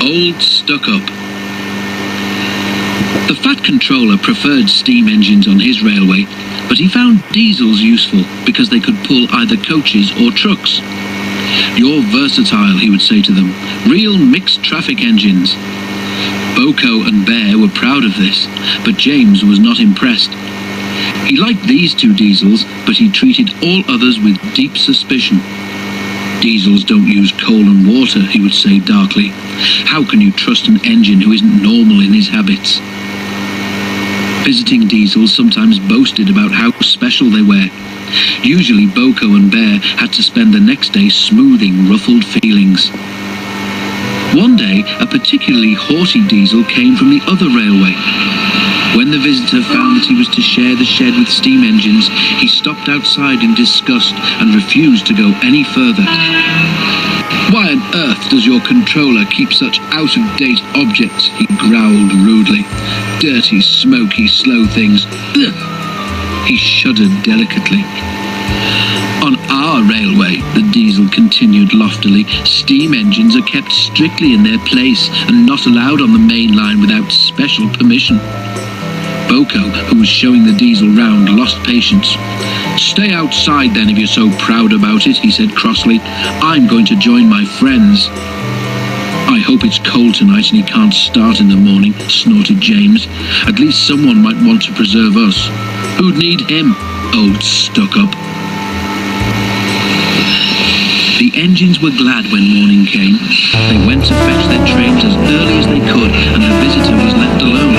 Old Stuck-Up. The Fat Controller preferred steam engines on his railway, but he found diesels useful because they could pull either coaches or trucks. "You're versatile," he would say to them. "Real mixed traffic engines." Boko and Bear were proud of this, but James was not impressed. He liked these two diesels, but he treated all others with deep suspicion. "Diesels don't use coal and water," he would say darkly. "How can you trust an engine who isn't normal in his habits?" Visiting diesels sometimes boasted about how special they were. Usually Boko and Bear had to spend the next day smoothing ruffled feelings. One day, a particularly haughty diesel came from the other railway. When the visitor found that he was to share the shed with steam engines, he stopped outside in disgust and refused to go any further. "Why on earth does your controller keep such out-of-date objects?" he growled rudely. "Dirty, smoky, slow things. Ugh!" He shuddered delicately. "On our railway," the diesel continued loftily, "steam engines are kept strictly in their place and not allowed on the main line without special permission." Boko, who was showing the diesel round, lost patience. "Stay outside then if you're so proud about it," he said crossly. "I'm going to join my friends." "I hope it's cold tonight and he can't start in the morning," snorted James. "At least someone might want to preserve us." "Who'd need him? Old Stuck-Up." The engines were glad when morning came. They went to fetch their trains as early as they could, and the visitor was left alone.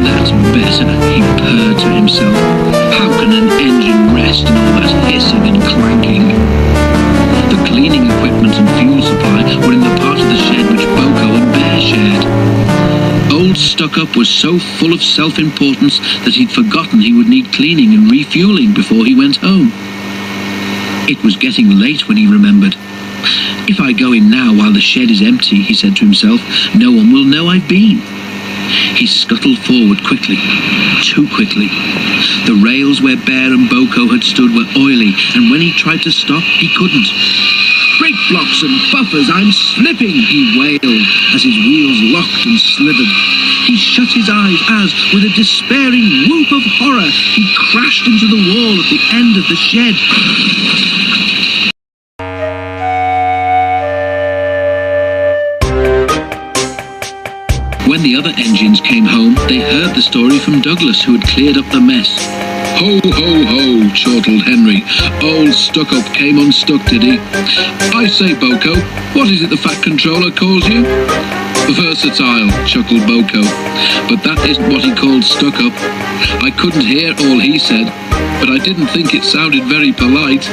"That's better," he purred to himself. "How can an engine rest in all that hissing and clanking?" The cleaning equipment and fuel supply were in the part of the shed which Boko and Bear shared. Old Stuck-Up was so full of self-importance that he'd forgotten he would need cleaning and refueling before he went home. It was getting late when he remembered. "If I go in now while the shed is empty," he said to himself, "no one will know I've been." He scuttled forward quickly, too quickly. The rails where Bear and Boko had stood were oily, and when he tried to stop, he couldn't. "Brake blocks and buffers, I'm slipping," he wailed as his wheels locked and slithered. He shut his eyes as, with a despairing whoop of horror, he crashed into the wall at the end of the shed. When the other engines came home, they heard the story from Douglas, who had cleared up the mess. "Ho, ho, ho," chortled Henry. "Old Stuck-Up came unstuck, did he? I say, Boko, what is it the Fat Controller calls you?" "Versatile," chuckled Boko. "But that isn't what he called Stuck-Up. I couldn't hear all he said, but I didn't think it sounded very polite."